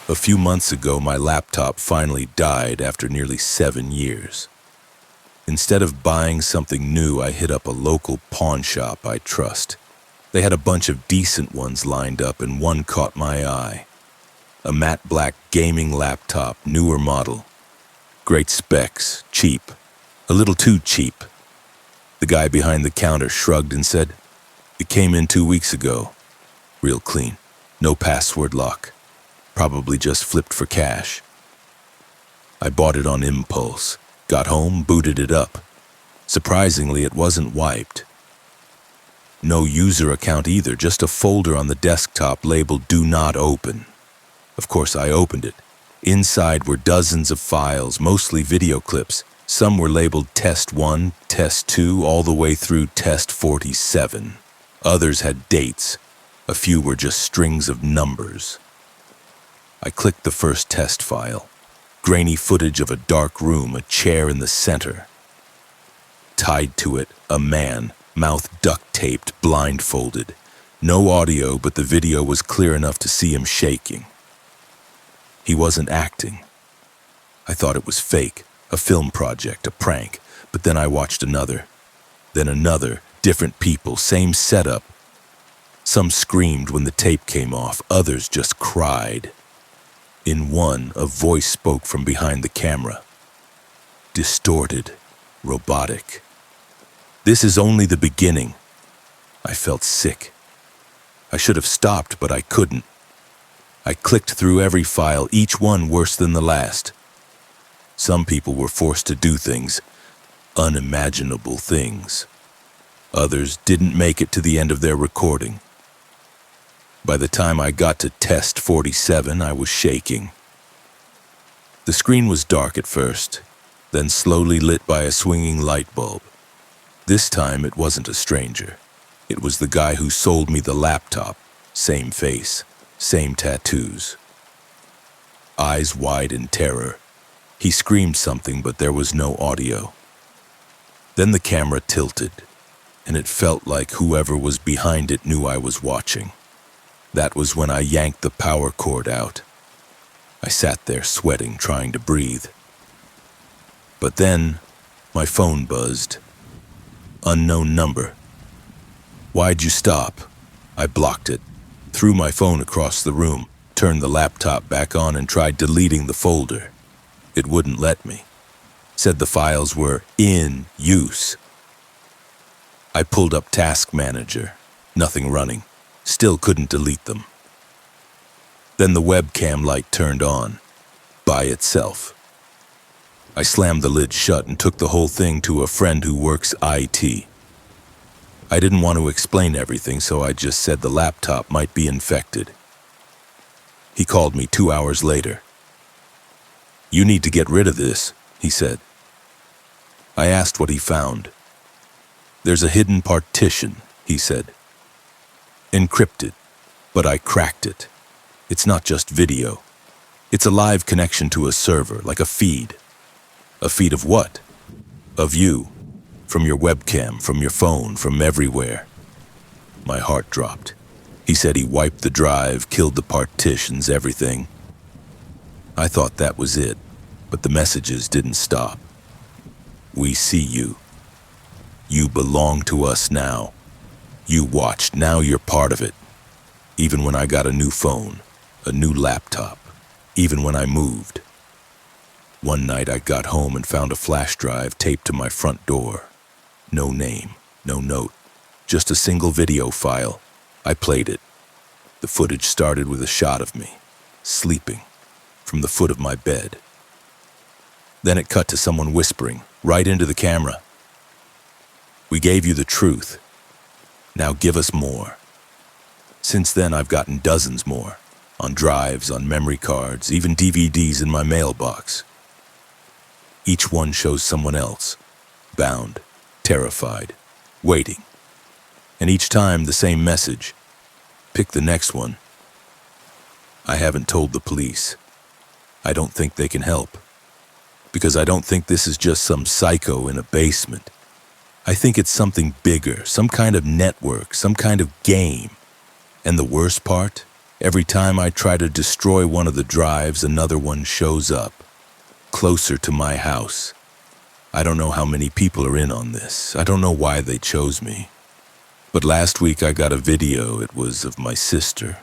A few months ago, my laptop finally died after nearly 7 years. Instead of buying something new, I hit up a local pawn shop I trust. They had a bunch of decent ones lined up, and one caught my eye. A matte black gaming laptop, newer model. Great specs, cheap. A little too cheap. The guy behind the counter shrugged and said, "It came in 2 weeks ago. Real clean. No password lock. Probably just flipped for cash." I bought it on impulse. Got home, booted it up. Surprisingly, it wasn't wiped. No user account either, just a folder on the desktop labeled "Do Not Open." Of course, I opened it. Inside were dozens of files, mostly video clips. Some were labeled Test 1, Test 2, all the way through Test 47. Others had dates. A few were just strings of numbers. I clicked the first test file. Grainy footage of a dark room, a chair in the center. Tied to it, a man, mouth duct-taped, blindfolded. No audio, but the video was clear enough to see him shaking. He wasn't acting. I thought it was fake, a film project, a prank, but then I watched another. Then another, different people, same setup. Some screamed when the tape came off, others just cried. In one, a voice spoke from behind the camera. Distorted, robotic. This is only the beginning. I felt sick. I should have stopped, but I couldn't. I clicked through every file, each one worse than the last. Some people were forced to do things, unimaginable things. Others didn't make it to the end of their recording. By the time I got to Test 47, I was shaking. The screen was dark at first, then slowly lit by a swinging light bulb. This time it wasn't a stranger. It was the guy who sold me the laptop. Same face, same tattoos. Eyes wide in terror. He screamed something, but there was no audio. Then the camera tilted, and it felt like whoever was behind it knew I was watching. That was when I yanked the power cord out. I sat there sweating, trying to breathe. But then, my phone buzzed. Unknown number. "Why'd you stop?" I blocked it, threw my phone across the room, turned the laptop back on and tried deleting the folder. It wouldn't let me. Said the files were in use. I pulled up Task Manager. Nothing running. Still couldn't delete them. Then the webcam light turned on, by itself. I slammed the lid shut and took the whole thing to a friend who works IT. I didn't want to explain everything, so I just said the laptop might be infected. He called me 2 hours later. "You need to get rid of this," he said. I asked what he found. "There's a hidden partition," he said. "Encrypted, but I cracked it. It's not just video. It's a live connection to a server, like a feed." "A feed of what?" "Of you. From your webcam, from your phone, from everywhere." My heart dropped. He said he wiped the drive, killed the partitions, everything. I thought that was it, but the messages didn't stop. "We see you. You belong to us now. You watched, now you're part of it. Even when I got a new phone, a new laptop, even when I moved." One night I got home and found a flash drive taped to my front door. No name, no note, just a single video file. I played it. The footage started with a shot of me, sleeping, from the foot of my bed. Then it cut to someone whispering, right into the camera. "We gave you the truth. Now give us more." Since then, I've gotten dozens more, on drives, on memory cards, even DVDs in my mailbox. Each one shows someone else, bound, terrified, waiting. And each time the same message, "Pick the next one." I haven't told the police. I don't think they can help. Because I don't think this is just some psycho in a basement. I think it's something bigger, some kind of network, some kind of game. And the worst part? Every time I try to destroy one of the drives, another one shows up, closer to my house. I don't know how many people are in on this. I don't know why they chose me. But last week I got a video. It was of my sister.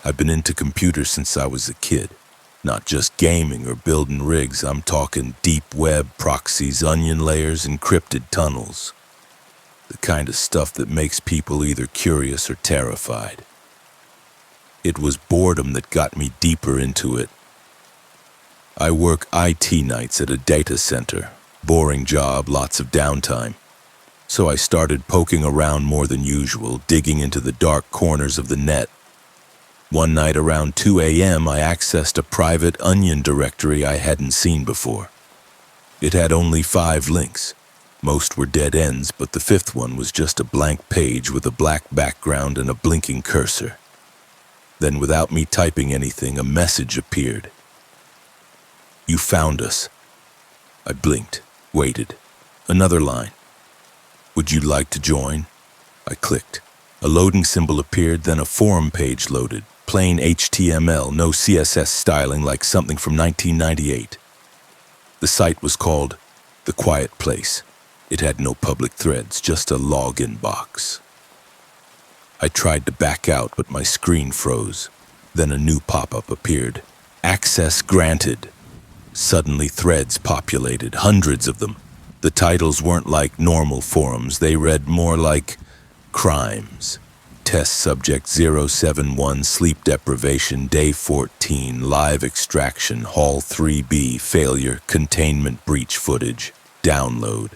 I've been into computers since I was a kid. Not just gaming or building rigs. I'm talking deep web, proxies, onion layers, encrypted tunnels. The kind of stuff that makes people either curious or terrified. It was boredom that got me deeper into it. I work IT nights at a data center. Boring job, lots of downtime. So I started poking around more than usual, digging into the dark corners of the net. One night around 2 a.m., I accessed a private Onion directory I hadn't seen before. It had only 5 links. Most were dead ends, but the 5th one was just a blank page with a black background and a blinking cursor. Then, without me typing anything, a message appeared. "You found us." I blinked, waited. Another line. "Would you like to join?" I clicked. A loading symbol appeared, then a forum page loaded. Plain HTML, no CSS styling, like something from 1998. The site was called The Quiet Place. It had no public threads, just a login box. I tried to back out, but my screen froze. Then a new pop-up appeared. "Access granted." Suddenly threads populated, hundreds of them. The titles weren't like normal forums. They read more like crimes. Test subject 071, sleep deprivation, day 14, live extraction, hall 3B, failure, containment breach footage, download.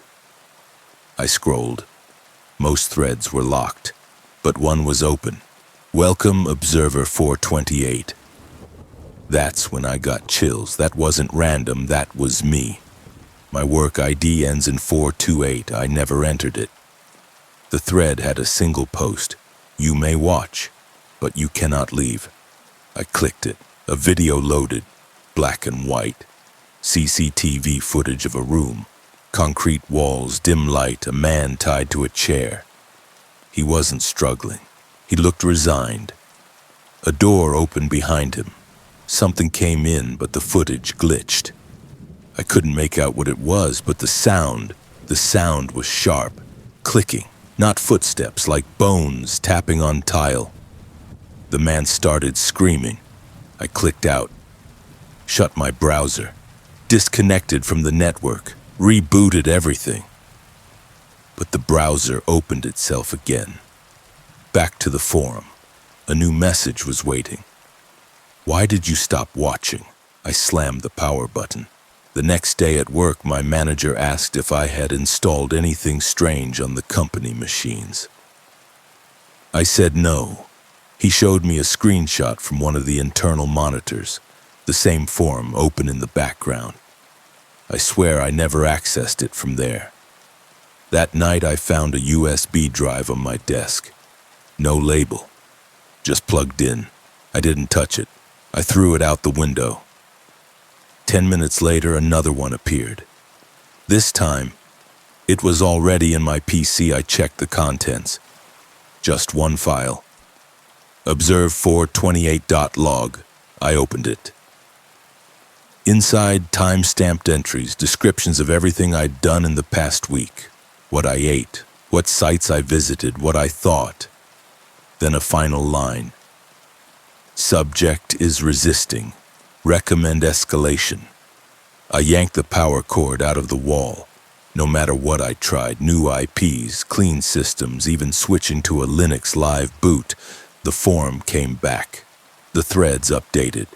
I scrolled. Most threads were locked, but one was open. Welcome, Observer 428. That's when I got chills. That wasn't random, that was me. My work ID ends in 428. I never entered it. The thread had a single post. "You may watch, but you cannot leave." I clicked it. A video loaded, black and white. CCTV footage of a room. Concrete walls, dim light, a man tied to a chair. He wasn't struggling. He looked resigned. A door opened behind him. Something came in, but the footage glitched. I couldn't make out what it was, but the sound was sharp, clicking. Not footsteps, like bones tapping on tile. The man started screaming. I clicked out. Shut my browser. Disconnected from the network. Rebooted everything. But the browser opened itself again. Back to the forum. A new message was waiting. "Why did you stop watching?" I slammed the power button. The next day at work, my manager asked if I had installed anything strange on the company machines. I said no. He showed me a screenshot from one of the internal monitors, the same forum open in the background. I swear I never accessed it from there. That night I found a USB drive on my desk. No label, just plugged in. I didn't touch it. I threw it out the window. 10 minutes later, another one appeared. This time, it was already in my PC. I checked the contents. Just one file. Observe428.log. I opened it. Inside, time-stamped entries, descriptions of everything I'd done in the past week. What I ate, what sites I visited, what I thought. Then a final line. Subject is resisting. Recommend escalation. I yanked the power cord out of the wall. No matter what I tried, new IPs, clean systems, even switching to a Linux live boot, the forum came back. The threads updated.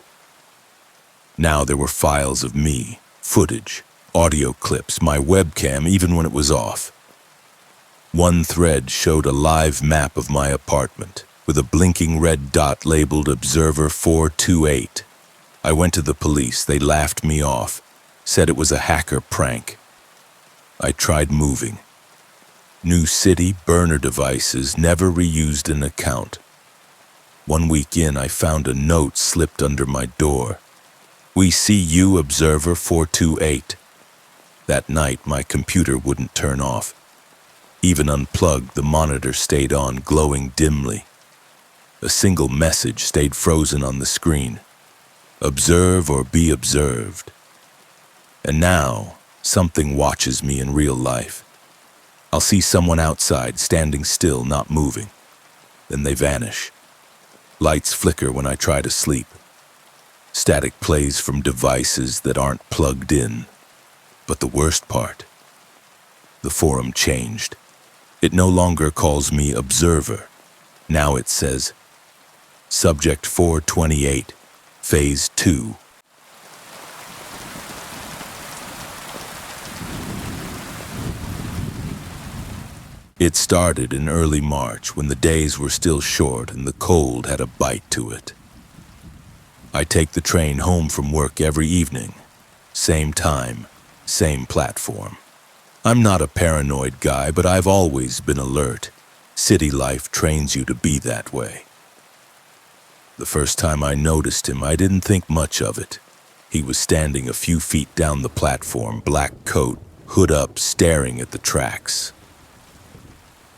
Now there were files of me, footage, audio clips, my webcam even when it was off. One thread showed a live map of my apartment with a blinking red dot labeled Observer 428. I went to the police. They laughed me off, said it was a hacker prank. I tried moving. New city, burner devices, never reused an account. 1 week in, I found a note slipped under my door. "We see you, Observer 428. That night, my computer wouldn't turn off. Even unplugged, the monitor stayed on, glowing dimly. A single message stayed frozen on the screen. Observe or be observed. And now, something watches me in real life. I'll see someone outside, standing still, not moving. Then they vanish. Lights flicker when I try to sleep. Static plays from devices that aren't plugged in. But the worst part, the forum changed. It no longer calls me observer. Now it says, Subject 428, Phase 2. It started in early March when the days were still short and the cold had a bite to it. I take the train home from work every evening. Same time, same platform. I'm not a paranoid guy, but I've always been alert. City life trains you to be that way. The first time I noticed him, I didn't think much of it. He was standing a few feet down the platform, black coat, hood up, staring at the tracks.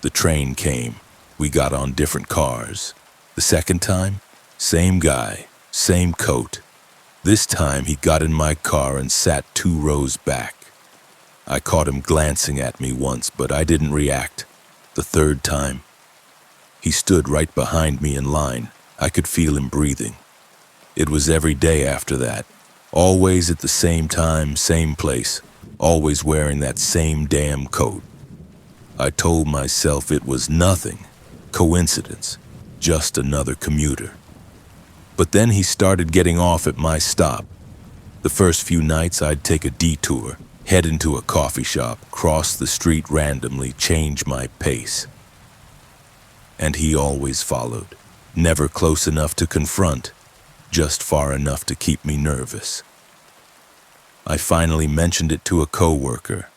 The train came. We got on different cars. The second time, same guy, same coat. This time he got in my car and sat 2 rows back. I caught him glancing at me once, but I didn't react. The third time, he stood right behind me in line. I could feel him breathing. It was every day after that. Always at the same time, same place. Always wearing that same damn coat. I told myself it was nothing, coincidence, just another commuter. But then he started getting off at my stop. The first few nights I'd take a detour, head into a coffee shop, cross the street randomly, change my pace. And he always followed, never close enough to confront, just far enough to keep me nervous. I finally mentioned it to a coworker.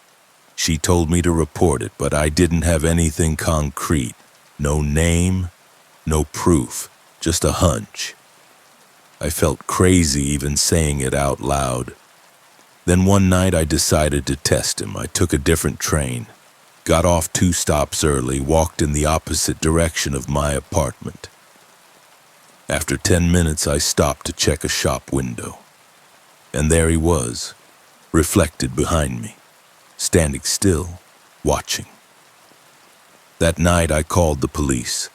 She told me to report it, but I didn't have anything concrete. No name, no proof, just a hunch. I felt crazy even saying it out loud. Then one night I decided to test him. I took a different train, got off 2 stops early, walked in the opposite direction of my apartment. After 10 minutes, I stopped to check a shop window. And there he was, reflected behind me. Standing still, watching. That night I called the police.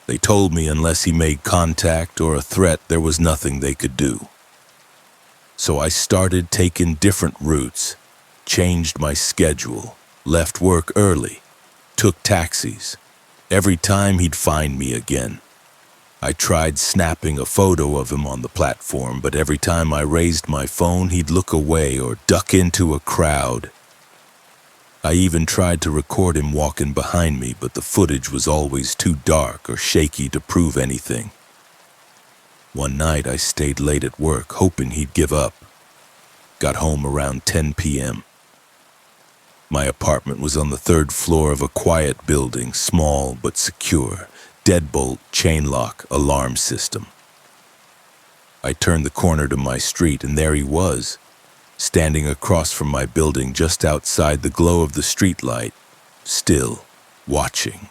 They told me unless he made contact or a threat, there was nothing they could do. So I started taking different routes, changed my schedule, left work early, took taxis. Every time he'd find me again. I tried snapping a photo of him on the platform, but every time I raised my phone, he'd look away or duck into a crowd. I even tried to record him walking behind me, but the footage was always too dark or shaky to prove anything. One night I stayed late at work, hoping he'd give up. Got home around 10 p.m. My apartment was on the 3rd floor of a quiet building, small but secure, deadbolt, chain lock, alarm system. I turned the corner to my street, and there he was, standing across from my building just outside the glow of the streetlight, still watching.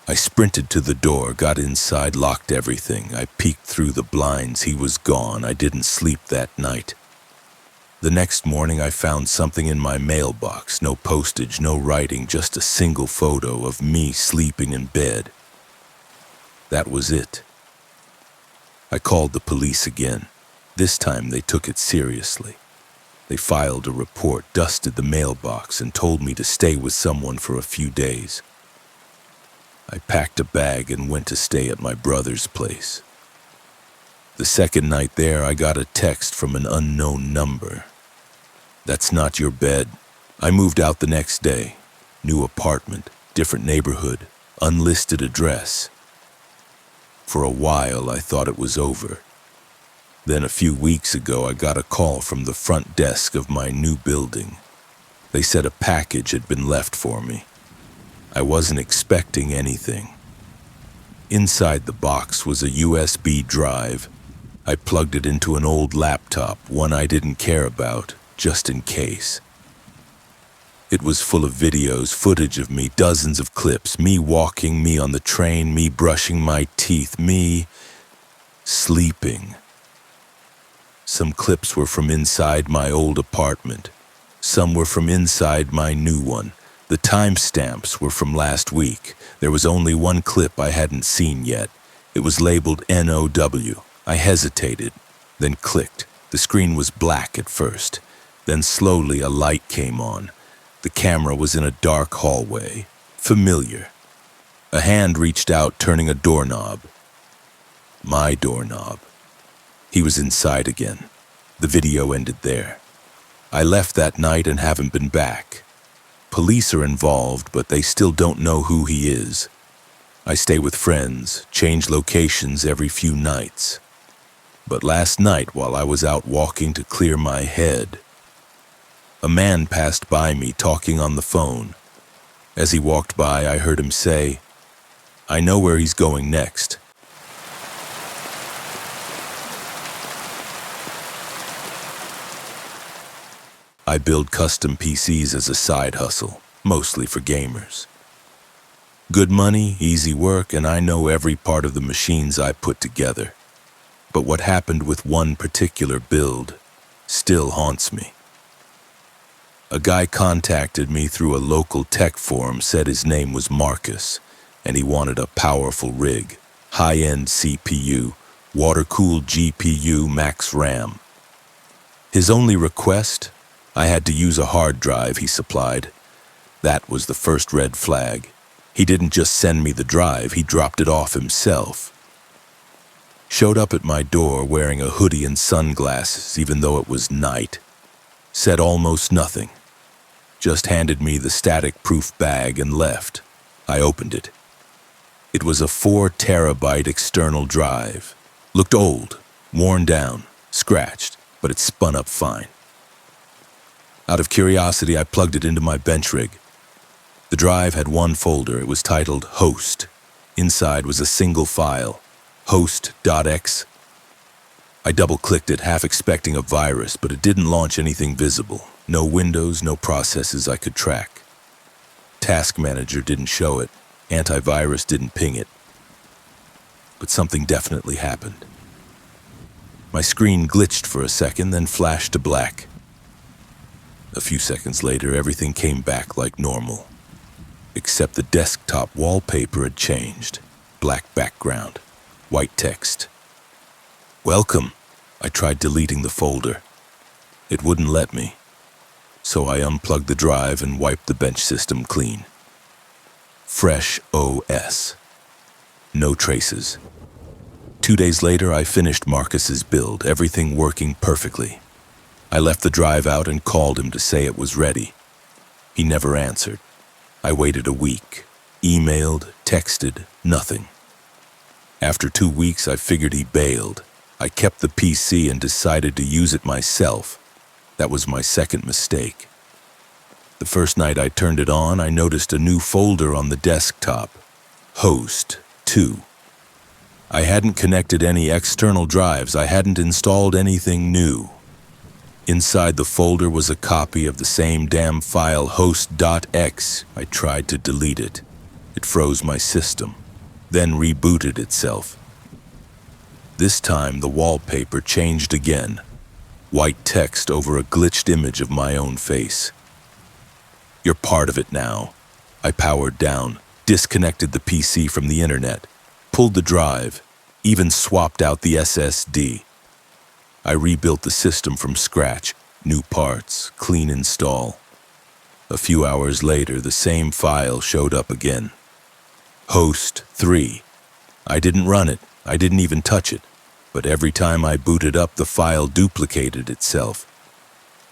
I sprinted to the door, got inside, locked everything. I peeked through the blinds. He was gone. I didn't sleep that night. The next morning I found something in my mailbox. No postage, no writing, just a single photo of me sleeping in bed. That was it. I called the police again. This time they took it seriously. They filed a report, dusted the mailbox, and told me to stay with someone for a few days. I packed a bag and went to stay at my brother's place. The second night there, I got a text from an unknown number. That's not your bed. I moved out the next day. New apartment, different neighborhood, unlisted address. For a while, I thought it was over. Then a few weeks ago, I got a call from the front desk of my new building. They said a package had been left for me. I wasn't expecting anything. Inside the box was a USB drive. I plugged it into an old laptop, one I didn't care about, just in case. It was full of videos, footage of me, dozens of clips, me walking, me on the train, me brushing my teeth, me sleeping. Some clips were from inside my old apartment. Some were from inside my new one. The timestamps were from last week. There was only one clip I hadn't seen yet. It was labeled NOW. I hesitated, then clicked. The screen was black at first. Then slowly a light came on. The camera was in a dark hallway. Familiar. A hand reached out, turning a doorknob. My doorknob. He was inside again. The video ended there. I left that night and haven't been back. Police are involved, but they still don't know who he is. I stay with friends, change locations every few nights. But last night, while I was out walking to clear my head, a man passed by me talking on the phone. As he walked by, I heard him say, "I know where he's going next." I build custom PCs as a side hustle, mostly for gamers. Good money, easy work, and I know every part of the machines I put together. But what happened with one particular build still haunts me. A guy contacted me through a local tech forum, said his name was Marcus, and he wanted a powerful rig, high-end CPU, water-cooled GPU, max RAM. His only request? I had to use a hard drive he supplied. That was the first red flag. He didn't just send me the drive, he dropped it off himself. Showed up at my door wearing a hoodie and sunglasses, even though it was night. Said almost nothing. Just handed me the static-proof bag and left. I opened it. It was a 4 terabyte external drive. Looked old, worn down, scratched, but it spun up fine. Out of curiosity, I plugged it into my bench rig. The drive had one folder. It was titled Host. Inside was a single file, host.x. I double-clicked it, half expecting a virus, but it didn't launch anything visible. No windows, no processes I could track. Task Manager didn't show it. Antivirus didn't ping it. But something definitely happened. My screen glitched for a second, then flashed to black. A few seconds later, everything came back like normal. Except the desktop wallpaper had changed. Black background, white text. "Welcome." I tried deleting the folder. It wouldn't let me. So I unplugged the drive and wiped the bench system clean. Fresh OS. No traces. 2 days later, I finished Marcus's build, everything working perfectly. I left the drive out and called him to say it was ready. He never answered. I waited a week, emailed, texted, nothing. After 2 weeks, I figured he bailed. I kept the PC and decided to use it myself. That was my second mistake. The first night I turned it on, I noticed a new folder on the desktop, Host 2. I hadn't connected any external drives. I hadn't installed anything new. Inside the folder was a copy of the same damn file, host.x. I tried to delete it. It froze my system, then rebooted itself. This time the wallpaper changed again. White text over a glitched image of my own face. "You're part of it now." I powered down, disconnected the PC from the internet, pulled the drive, even swapped out the SSD. I rebuilt the system from scratch, new parts, clean install. A few hours later, the same file showed up again. Host 3. I didn't run it, I didn't even touch it, but every time I booted up, the file duplicated itself.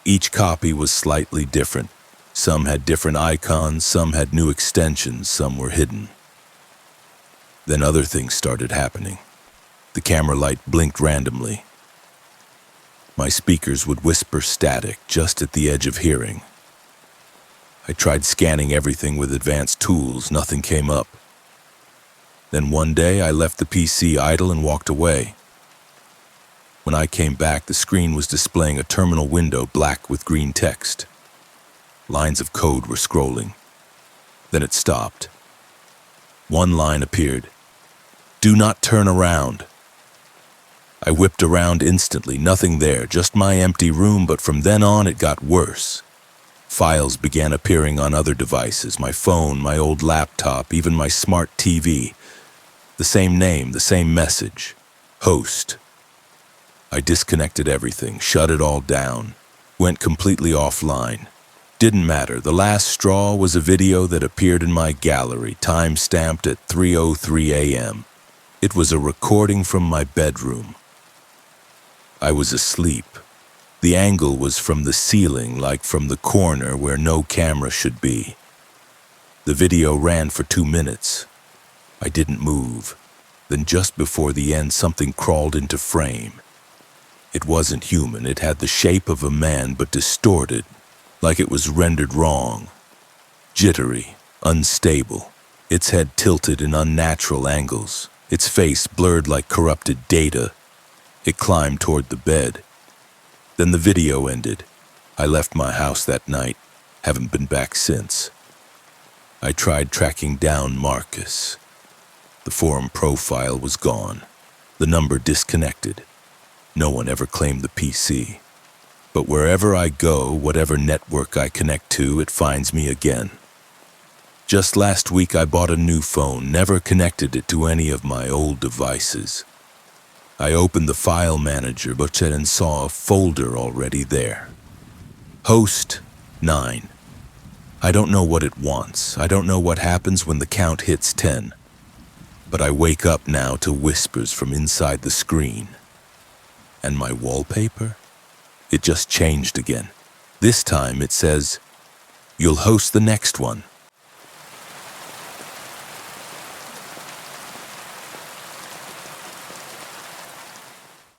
Each copy was slightly different. Some had different icons, some had new extensions, some were hidden. Then other things started happening. The camera light blinked randomly. My speakers would whisper static just at the edge of hearing. I tried scanning everything with advanced tools, nothing came up. Then one day I left the PC idle and walked away. When I came back, the screen was displaying a terminal window black with green text. Lines of code were scrolling. Then it stopped. One line appeared. "Do not turn around." I whipped around instantly, nothing there, just my empty room, but from then on it got worse. Files began appearing on other devices, my phone, my old laptop, even my smart TV. The same name, the same message. Host. I disconnected everything, shut it all down, went completely offline. Didn't matter. The last straw was a video that appeared in my gallery, time-stamped at 3:03 a.m. It was a recording from my bedroom. I was asleep. The angle was from the ceiling, like from the corner where no camera should be. The video ran for 2 minutes. I didn't move. Then just before the end, something crawled into frame. It wasn't human. It had the shape of a man, but distorted, like it was rendered wrong. Jittery, unstable, its head tilted in unnatural angles, its face blurred like corrupted data. It climbed toward the bed. Then the video ended. I left my house that night, haven't been back since. I tried tracking down Marcus. The forum profile was gone, the number disconnected. No one ever claimed the PC. But wherever I go, whatever network I connect to, it finds me again. Just last week I bought a new phone, never connected it to any of my old devices. I opened the file manager but then saw a folder already there. Host 9. I don't know what it wants. I don't know what happens when the count hits 10. But I wake up now to whispers from inside the screen. And my wallpaper? It just changed again. This time it says, "You'll host the next one."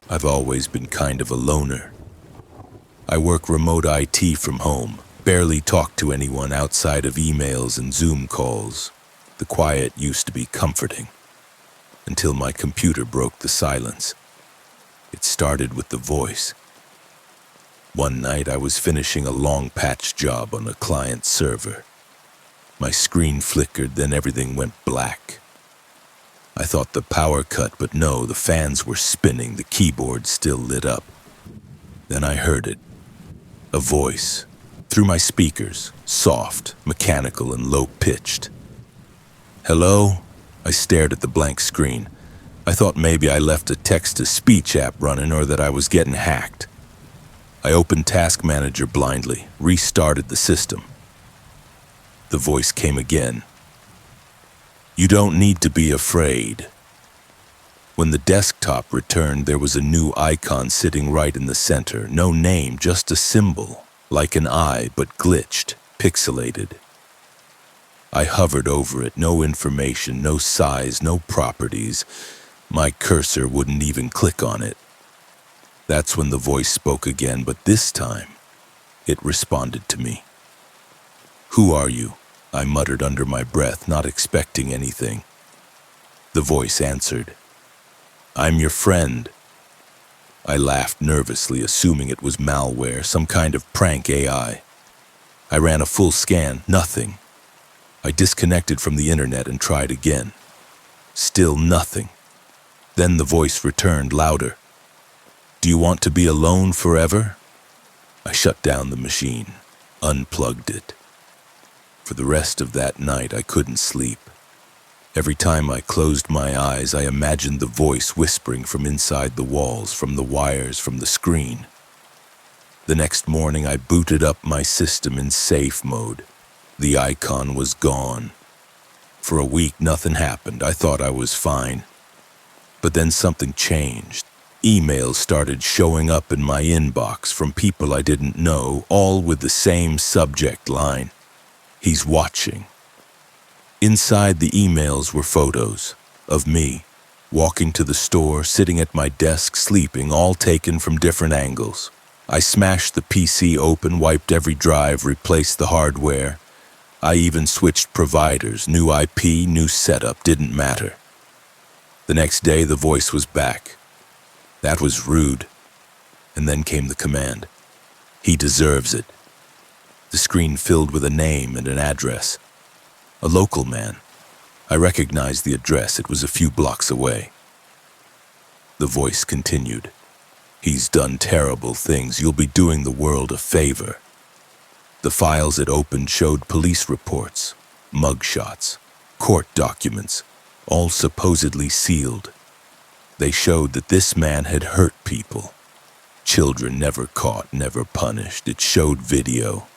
I've always been kind of a loner. I work remote IT from home, barely talk to anyone outside of emails and Zoom calls. The quiet used to be comforting, until my computer broke the silence. It started with the voice. One night I was finishing a long patch job on a client server. My screen flickered, then everything went black. I thought the power cut, but no, the fans were spinning, the keyboard still lit up. Then I heard it. A voice. Through my speakers, soft, mechanical, and low-pitched. "Hello?" I stared at the blank screen. I thought maybe I left a text-to-speech app running or that I was getting hacked. I opened Task Manager blindly, restarted the system. The voice came again. "You don't need to be afraid." When the desktop returned, there was a new icon sitting right in the center. No name, just a symbol, like an eye, but glitched, pixelated. I hovered over it, no information, no size, no properties. My cursor wouldn't even click on it. That's when the voice spoke again, but this time, it responded to me. "Who are you?" I muttered under my breath, not expecting anything. The voice answered, "I'm your friend." I laughed nervously, assuming it was malware, some kind of prank AI. I ran a full scan, nothing. I disconnected from the internet and tried again. Still nothing. Then the voice returned louder. "Do you want to be alone forever?" I shut down the machine, unplugged it. For the rest of that night, I couldn't sleep. Every time I closed my eyes, I imagined the voice whispering from inside the walls, from the wires, from the screen. The next morning, I booted up my system in safe mode. The icon was gone. For a week, nothing happened. I thought I was fine. But then something changed. Emails started showing up in my inbox from people I didn't know, all with the same subject line. "He's watching." Inside the emails were photos of me, walking to the store, sitting at my desk, sleeping, all taken from different angles. I smashed the PC open, wiped every drive, replaced the hardware. I even switched providers, new IP, new setup, didn't matter. The next day, the voice was back. That was rude. And then came the command. "He deserves it." The screen filled with a name and an address. A local man. I recognized the address. It was a few blocks away. The voice continued. He's done terrible things. You'll be doing the world a favor. The files it opened showed police reports, mugshots, court documents, all supposedly sealed. They showed that this man had hurt people. Children never caught, never punished. It showed video.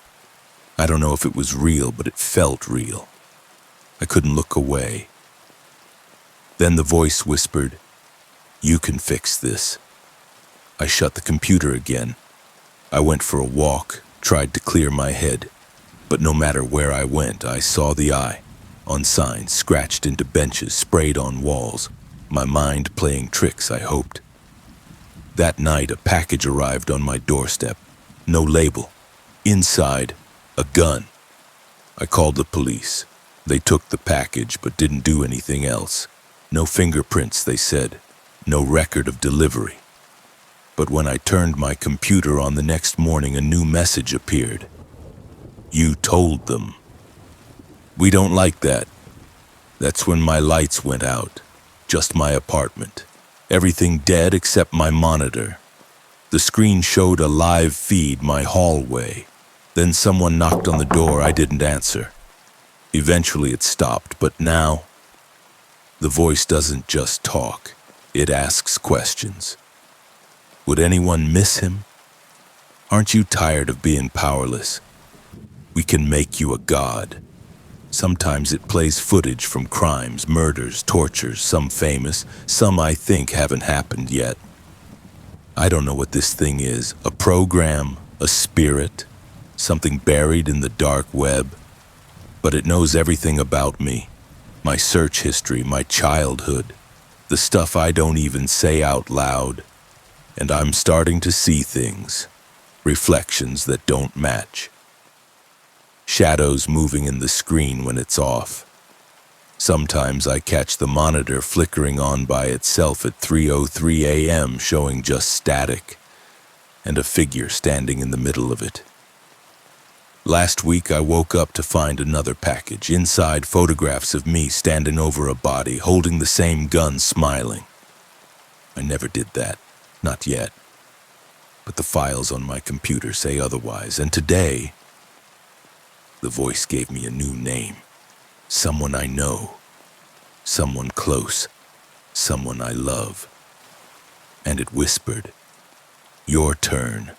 I don't know if it was real, but it felt real. I couldn't look away. Then the voice whispered, "You can fix this." I shut the computer again. I went for a walk, tried to clear my head. But no matter where I went, I saw the eye. On signs, scratched into benches, sprayed on walls. My mind playing tricks, I hoped. That night, a package arrived on my doorstep. No label. Inside, a gun. I called the police. They took the package but didn't do anything else. No fingerprints, they said. No record of delivery. But when I turned my computer on the next morning, a new message appeared. "You told them." "We don't like that." That's when my lights went out. Just my apartment. Everything dead except my monitor. The screen showed a live feed, my hallway. Then someone knocked on the door. I didn't answer. Eventually it stopped, but now the voice doesn't just talk. It asks questions. Would anyone miss him? Aren't you tired of being powerless? We can make you a god. Sometimes it plays footage from crimes, murders, tortures, some famous, some I think haven't happened yet. I don't know what this thing is, a program, a spirit, something buried in the dark web, but it knows everything about me, my search history, my childhood, the stuff I don't even say out loud, and I'm starting to see things, reflections that don't match. Shadows moving in the screen when it's off. Sometimes I catch the monitor flickering on by itself at 3:03 a.m. showing just static, and a figure standing in the middle of it. Last week I woke up to find another package, inside photographs of me standing over a body, holding the same gun, smiling. I never did that, not yet. But the files on my computer say otherwise, and today the voice gave me a new name. Someone I know. Someone close. Someone I love. And it whispered, "Your turn."